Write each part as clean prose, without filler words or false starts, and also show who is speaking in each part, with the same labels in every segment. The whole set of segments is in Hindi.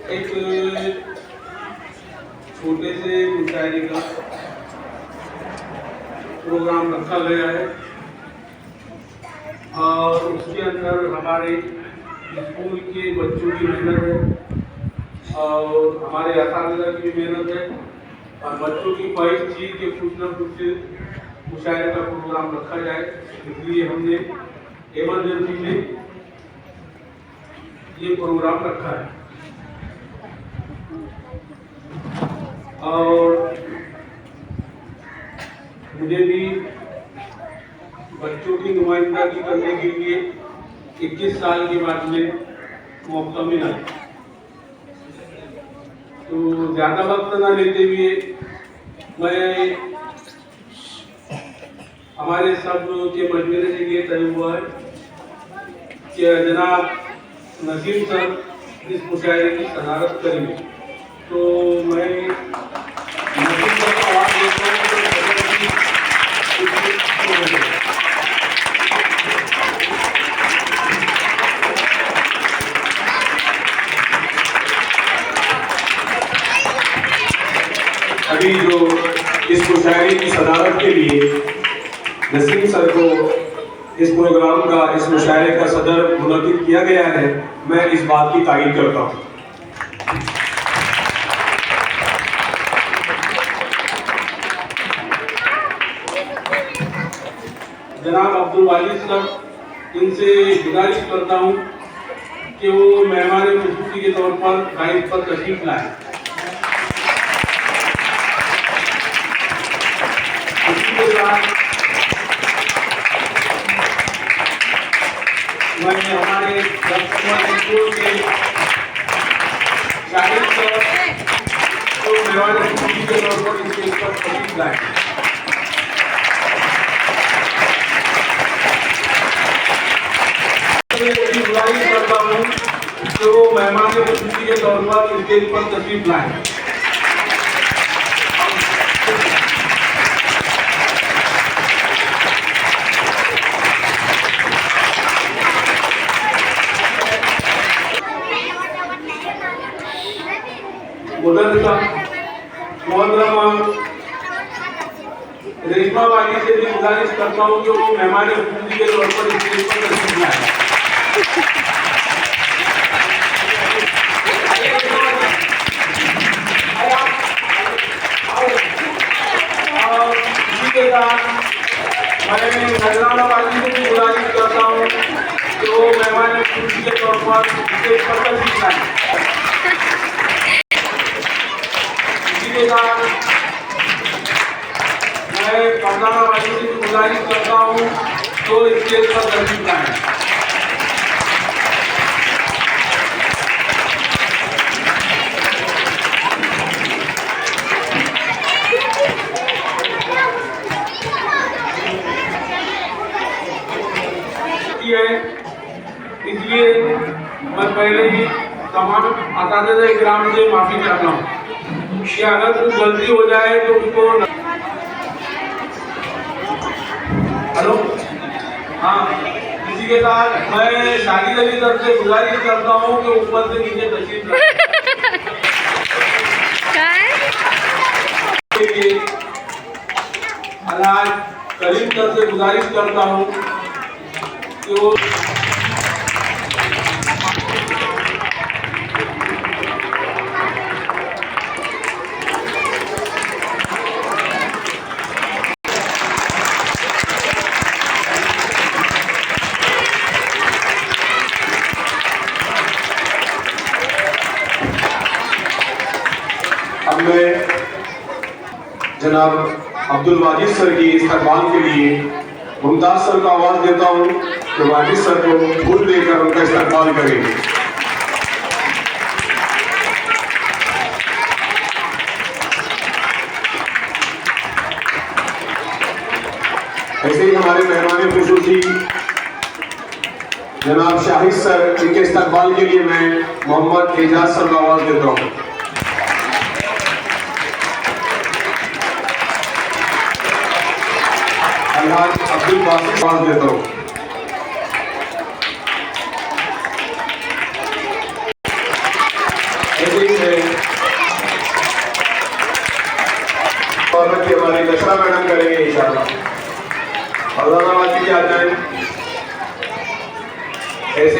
Speaker 1: एक छोटे से मुशायरे का प्रोग्राम रखा गया है और उसके अंदर हमारे स्कूल के बच्चों की मेहनत है और हमारे असातिज़ा की भी मेहनत है और बच्चों की ख्वाहिश थी कि कुछ न कुछ मुशायरे का प्रोग्राम रखा जाए, इसलिए हमने इमरजेंसी में ये प्रोग्राम रखा है। और मुझे भी बच्चों की नुमाइंदगी करने के लिए 21 साल के बाद में मौका मिला, तो ज़्यादा वक्त न लेते हुए मैं हमारे सब के मशवरे से ये तय हुआ है कि जनाब नसीम सर इस मुशायरे की सदारत करेंगे, तो मैं नसीम सर को आवाज़ देता हूँ। अभी जो इस मुशायरे की सदारत के लिए नसीम सर को इस प्रोग्राम का, इस मुशायरे का सदर मुनक्किद किया गया है, मैं इस बात की तारीफ करता हूँ। जनाब अब्दुल वालिद सर, इनसे गुजारिश करता हूँ कि वो मेहमान खुसूसी के तौर पर गाइड पर तशरीफ लाएं। इसी के साथ मैं हमारे स्कूल के शाहिद सर को मेहमान खुसूसी के तौर पर स्टेज पर तशरीफ लाएं। गुजारिश करता हूँ कि वो मेहमान खुसूसी के तौर पर स्टेज पर तशरीफ लाएं। मोहतरमा रेशमा वाली से भी गुजारिश करता हूँ कि वो मेहमान खुसूसी के तौर पर स्टेज पर तशरीफ लाएं। और इसी के साथ मैं नजराना वाली से भी गुजारिश करता हूँ कि वो मेहमान खुसूसी के तौर पर स्टेज पर तशरीफ लाएं। मैं पंजाना वाली से गुजारिश करता हूँ तो स्टेज पर तशरीफ लाएं। इसलिए मैं पहले ही तमाम असातिज़ा इकराम से माफ़ी चाहता हूँ कि अगर कुछ गलती हो जाए तो उसको। हेलो, हाँ, इसी के साथ मैं शाहिद अली सर से गुजारिश करता हूँ कि ऊपर से नीचे तशरीफ लाएं। अलाज करीम सर से गुजारिश करता हूँ कि वो मैं जनाब अब्दुल वाजिद सर की इस्तकबाल के लिए मुमताज सर को आवाज़ देता हूँ कि वाजिद सर को फूल देकर उनका इस्तकबाल करेंगे। ऐसे ही हमारे मेहमान खुसूसी जनाब शाहिद सर, इनके इस्तकबाल के लिए मैं मोहम्मद एजाज सर को आवाज़ देता हूँ। अब्दुल बासित आवाज़ देता हूँ। ऐसे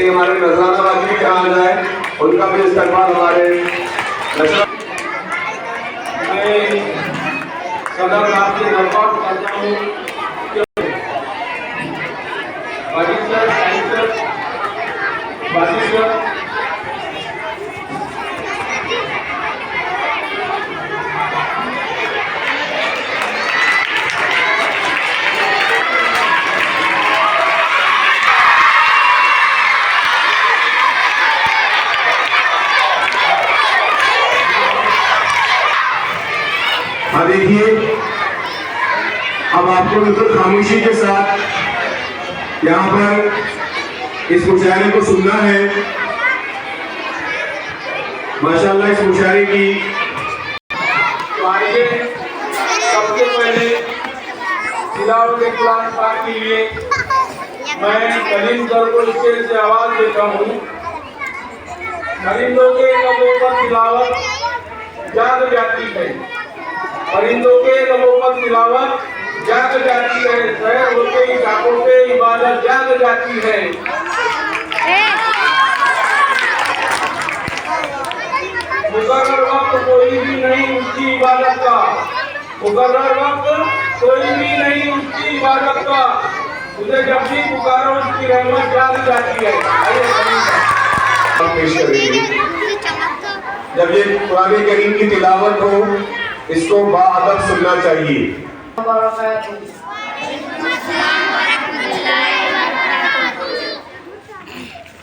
Speaker 2: कि हमारे नजराना बाजी भी कहा जाए, उनका भी इस्तेमाल हमारे
Speaker 1: सदर साहब से दरख्वास्त करता हूँ
Speaker 2: हाँ देखिए, अब आपको बिल्कुल खामोशी के साथ यहाँ पर इस मुशायरे को सुनना है। माशाल्लाह इस मुशायरे की
Speaker 1: तो आइए सबसे पहले तिलावत कुरान पाक के लिए मैं करीम सर को स्टेज से आवाज देता हूँ। परिंदों के लबों पर तिलावत जाग जाती है, परिंदों के लबों पर तिलावत जाग जाती है, शहर होते इलाकों पे इबादत जाग जाती है। मुकर्रर वक्त कोई भी नहीं उसकी इबादत का, मुकर्रर वक्त कोई भी नहीं उसकी इबादत का, उसे जब भी पुकारो उसकी रहमत जाग जाती है।
Speaker 2: पेश करेंगे। जब ये कुरान करीम की तिलावत हो, इसको बाअदब सुनना चाहिए।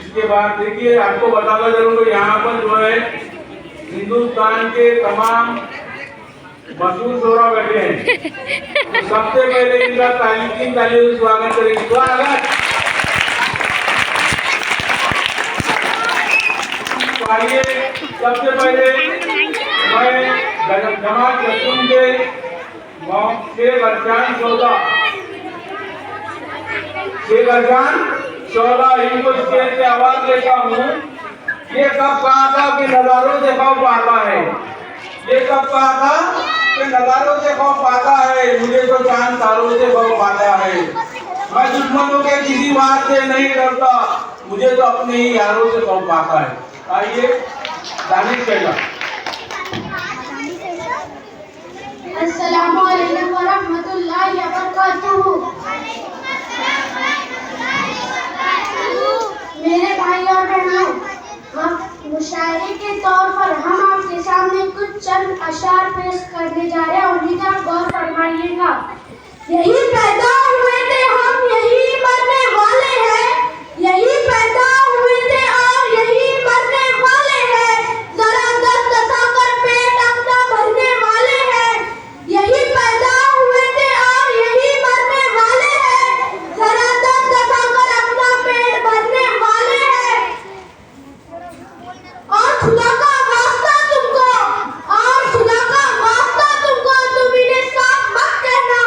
Speaker 1: इसके बाद देखिए आपको बताना जरूर, यहाँ पर जो है हिंदुस्तान के तमाम मशहूर शोरा बैठे हैं। तो सबसे पहले इनका तालीम स्वागत करेंगे। स्वागत। तो आइए सबसे पहले मैं जमात रसूल के शेख अरजान चौदह इनको स्टेज से आवाज देता हूँ। ये कब कहा था कि नजारों से खौफ आता है, ये कब कहा था कि नजारों से खौफ आता है, मुझे तो चांद तारों से खौफ आता है। मैं दुश्मनों के किसी बात से नहीं डरता, मुझे तो अपने ही यारों से खौफ आता है। आइए दानिश कहना।
Speaker 3: अस्सलामु अलैकुम व रहमतुल्लाहि व बरकातुहू। मेरे भाई और बहनों, मुशायरे के तौर पर हम आपके सामने कुछ चंद अशार पेश करने जा रहे हैं और उन्हीं का गौर फरमाइएगा। यही पैदा हुए थे हम, यही मरने वाले हैं, यही पैदा हुए थे और यही मरने वाले हैं, जरा दस्त खाकर पेट अपना भरने वाले हैं। यही पैदा हुए थे और यही मरने वाले हैं, जरा दस्त खाकर अपना पेट भरने वाले हैं। और खुदा का वास्ता तुमको, और खुदा का वास्ता तुमको, तुम इन्हें साफ मत कहना।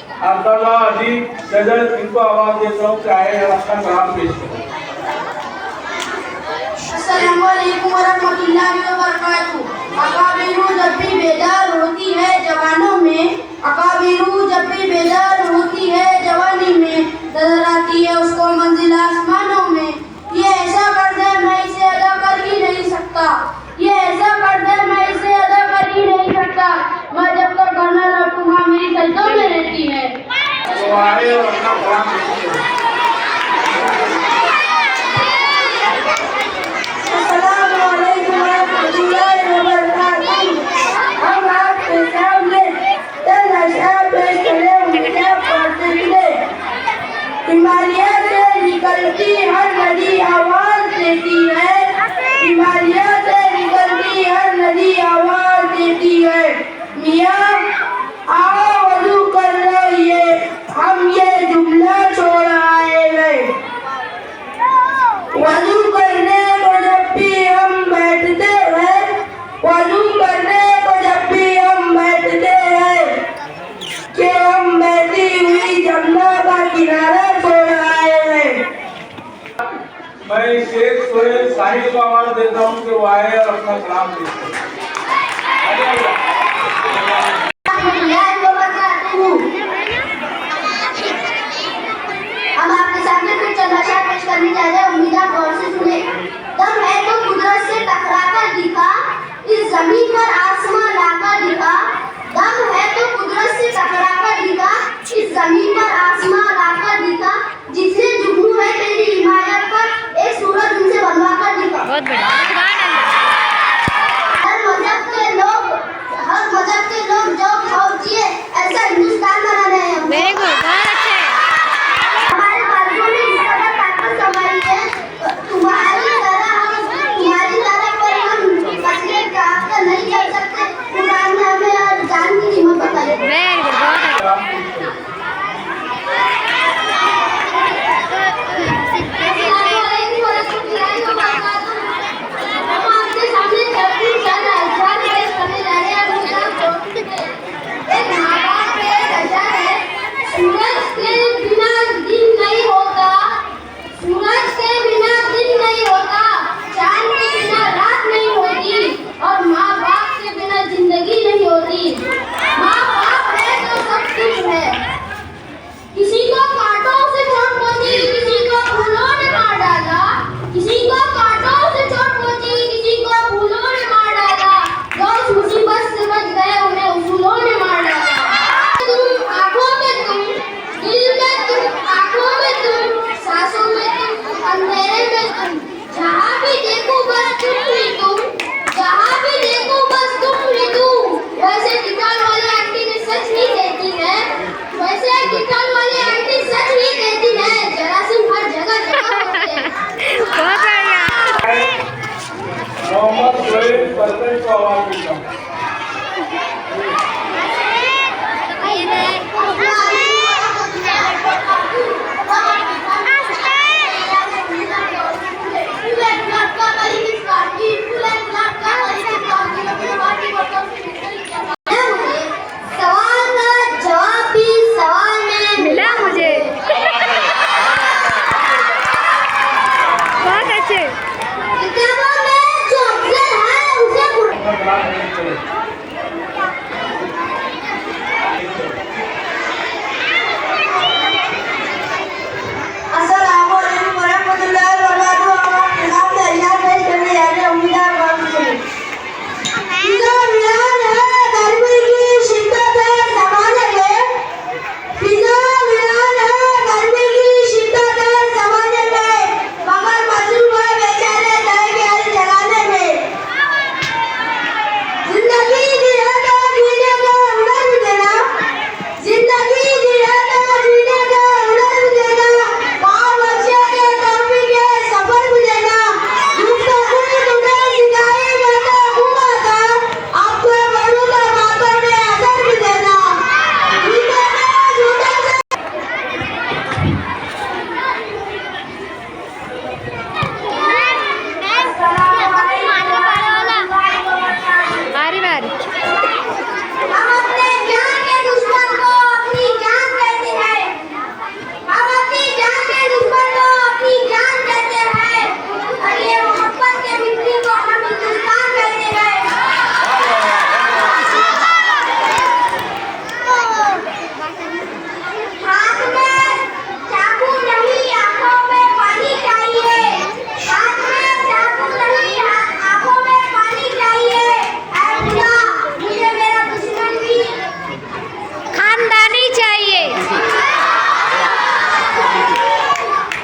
Speaker 1: अब्दुल्ला अजीज सदर, इनको आवाज देता हूँ कि आए और अपना कलाम पेश करें।
Speaker 3: अस्सलामु अलैकुम वरहमतुल्लाहि वबरकातुहू। अकाबिरू जब भी बेदार होती है जवानों में, अकाबिरू जब भी बेदार होती है जवानी में, नजर आती है उसको मंजिल आसमानों में। ये ऐसा कर दे मैं इसे अदा कर ही नहीं सकता, ये ऐसा कर दे मैं इसे अदा कर ही नहीं सकता, मैं जब तक घर न लौटूंगा मेरी सजदों में रहती है।
Speaker 1: तो आए और अपना कलाम पेश करें।
Speaker 3: अस्सलामु अलैकुम वरहमतुल्लाहि वबरकातुहू। हम आपके सामने चंद अशआर पेश करें, उनके पढ़ते चले। हिमालय से निकलती हर नदी आवाज देती है, हिमालय से निकलती हर नदी आवाज देती है। मियाँ आओ वजू कर रहिए, हम ये जुमला छोड़ आए हैं। वजू करने को जब भी हम बैठते हैं, वजू करने को जब भी हम बैठते हैं, कि हम बहती हुई जमुना का किनारा छोड़ आए हैं।
Speaker 1: मैं शेख सोहेल साहिब को आवाज देता हूँ कि वो आए और अपना कलाम पेश करें।
Speaker 3: हम आपके सामने कुछ चंद अशआर पेश करने जा रहे हैं, उम्मीद आप गौर से सुने। दम है तो कुदरत से टकराकर दिखा, इस जमीन पर आसमां लाकर दिखा। दम है तो कुदरत से टकराकर दिखा, इस जमीन पर आसमां लाकर दिखा। जितने जुगनू है तेरी हिमायत पर, एक सूरज उनसे बनवा कर दिखा।
Speaker 4: बहुत बढ़िया।
Speaker 3: हर मजहब के लोग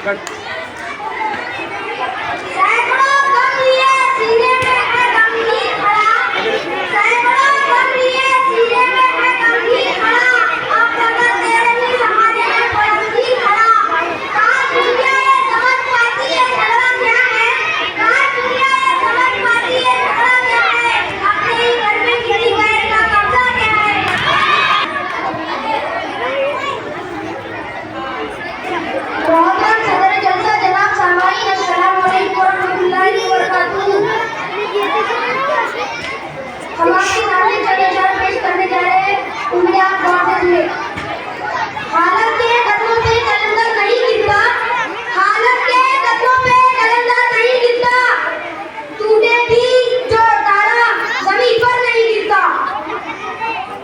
Speaker 3: सैकड़ों कम लिए सीने में है गंभीर खड़ा, सैकड़ों कम लिए सीने में है गंभीर खड़ा, अब अगर तेरे भी समाने में पड़ोसी खड़ा, काश दुनिया ये समझ पाती है झगड़ा क्या है, काश दुनिया ये समझ पाती है झगड़ा क्या है, अपने ही घर में किसी गैर का कब्जा क्या है। मोहम्मद सदर जलसा जनाब सामाईन अस्सलाम वालेकुम वरहमतुल्लाहि वबरकातुहू। हम आपके सामने चले पेश करने जा रहे हैं उम्मीद आप गौर से सुने। हालत के कदमों पे कलंदर नहीं गिरता, हालत के कदमों पे कलंदर नहीं गिरता, टूटे भी जो तारा जमीन पर नहीं गिरता।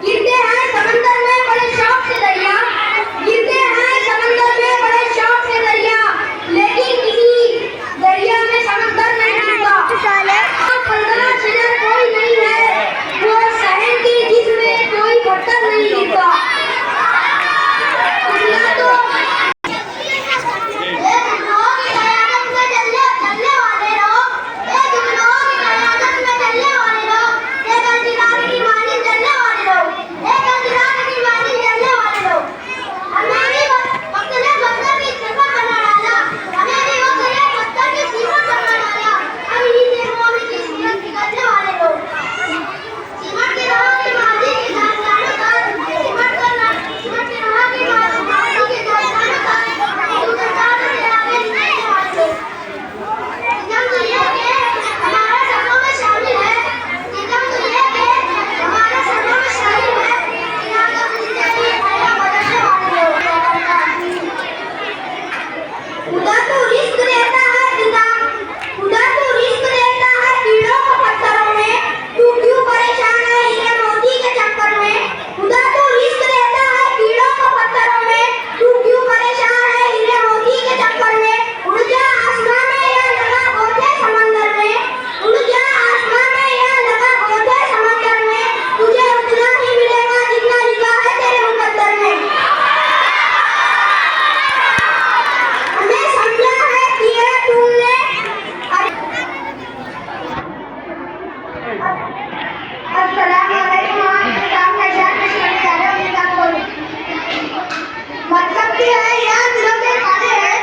Speaker 3: गिरते हैं समंदर में बड़े शौक से दरिया, गिरते हैं समंदर में बड़े शौक से दरिया, लेकिन किसी दरिया में समंदर नहीं गिरता। फलदा शजर कोई नहीं है, वो शहर की जिसमें कोई पत्थर नहीं गिरता। दुनिया तो एक दुनिया की कयामत में चलने वाले लोग, एक दुनिया की कयामत में चलने वाले लोग, एक अंधियार की मानी चलने वाले लोग, एक अंधियार की मानी चलने वाले लोग। हमें भी वक्त ने पत्थर की सीमा बना डाला, हमें भी वक्त ने पत्थर की सीमा बना डाला, हम इन्हीं सीमाओं में की सूरत निकालने वाले लोग। सीमट की राह की माजी की दास्तानों का, सीमट की राह की माजी की दास्तानों का, दूसरे चारों से आगे निकलने वाले लोग। सितम तो ये कि हमारे सपनों में शामिल है, सितम तो ये कि हमारे सपनों में शामिल है, इरादा मुझसे भी आया बदलने वाले लोग। खुदा तो रिस्क देता है खुदा, खुदा तो रिस्क देता है कीड़ों को पत्थरों में, तू क्यों परेशान है हीरे मोती के चक्कर में। खुदा तो रिस्क देता है कीड़ों को पत्थरों में, तू क्यों परेशान है हीरे मोती के चक्कर में। उड़ जा आसमां में या लगा गोते समंदर में, उड़ जा आसमां में या लगा गोते समंदर में, तुझे उतना ही मिलेगा जितना लिखा है तेरे मुकद्दर में। हमें समझा है किए तुमने अस्सलाम वालेकुम। आपके सामने शायर पेश करने जा रहे हैं उम्मीद आपको मतलब क्या है यार दिलों के काले हैं,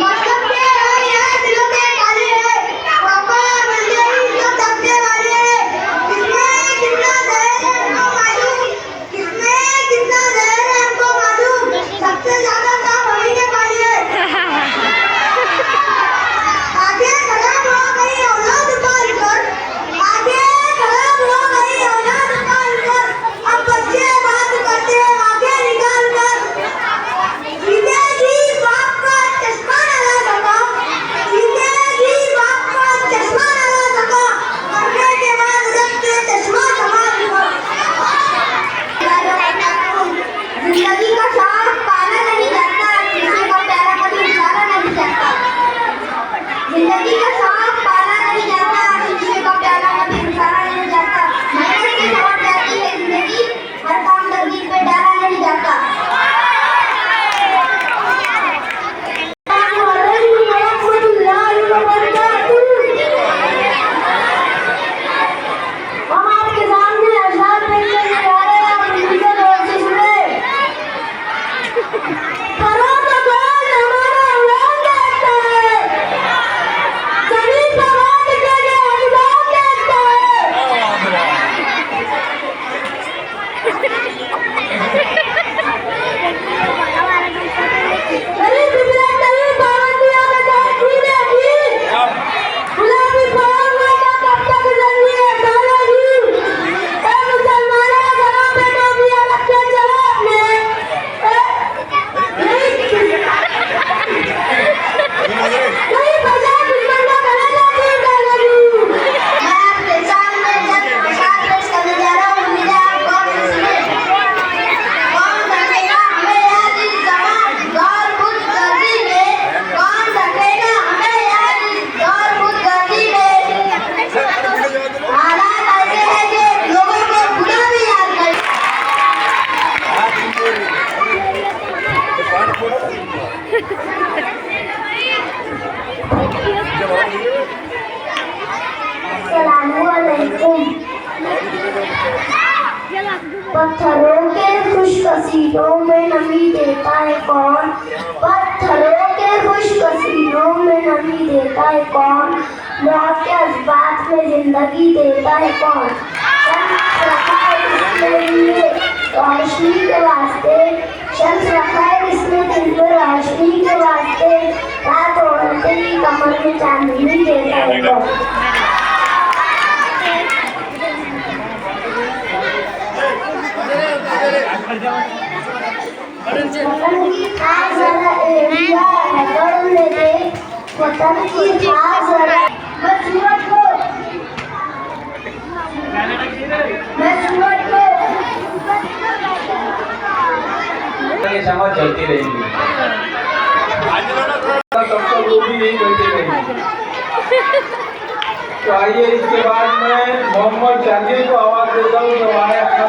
Speaker 3: मतलब क्या है यार दिलों के काले हैं, पापा बंदे ही जो दबने वाले हैं, किसमें कितना जहर है हमको मालूम, किसमें कितना जहर है हमको मालूम, सबसे ज्यादा काम वही ने पाली है। आगे खराब हो गई औलाद पाल कर, आगे खराब हो गई औलाद पाल कर, अब बच्चे बात करते हैं आगे निकाल कर। सीधे जी बाप का चश्मा न ला सका, सीधे जी बाप का चश्मा न ला सका, मरने के बाद रख के चश्मा संभाल लो। जिंदगी का साथ पाला नहीं जाता, किसी का प्यारा कभी इशारा नहीं जाता। जिंदगी का साथ पाला नहीं जाता, किसी का प्यारा कभी इशारा नहीं जाता। मेहनत से सवर जाती है जिंदगी, हर काम तकदीर पे डाला नहीं जाता। हम आपके सामने अशआर पेश करने जा रहे हैं, आप उनकी गौर से सुने। करो तो कौन हमारा उड़ान देखता है, जमीन पर बैठ के जो आसमान देखता है। मेरी फितरत नहीं पाबंदियों के साथ जीने की, गुलाबी फौज में तो कब तक जंजीरें डालेगी। ए मुसलमानों घरों पे टोपियां रख के चलो अपने, नहीं बचा दुश्मन का कलेजा चीर डालेगी। मैं आपके सामने जब अशआर पेश करने जा रहा हूँ, उम्मीद है आप गौर से सुने। कौन रखेगा हमें याद इस ज़मां दौर खुदगर्जी में, कौन रखेगा हमें याद इस दौर खुदगर्जी में। हालात ऐसे हैं कि लोगों को खुदा भी याद नहीं। सीनों में नमी देता है कौन, पत्थरों के खुश्क सीनों में नमी देता है कौन, मौत के अस्बात में जिंदगी देता है कौन। शम्स रखा है इसने दिल में रोशनी के वास्ते, शम्स रखा है इसने दिल में रोशनी के वास्ते, रात औरतें की कमर में चांदनी देता है कौन। वतन की खाक जरा एरिया है कर ले दे, वतन की खाक जरा मैं सूरज को
Speaker 4: ये समाज चलती रहेगी।
Speaker 1: सबका वो भी यही बैठे रहेंगे। तो आइए इसके बाद मैं मोहम्मद जाकिर को आवाज देता हूँ जो आए अपना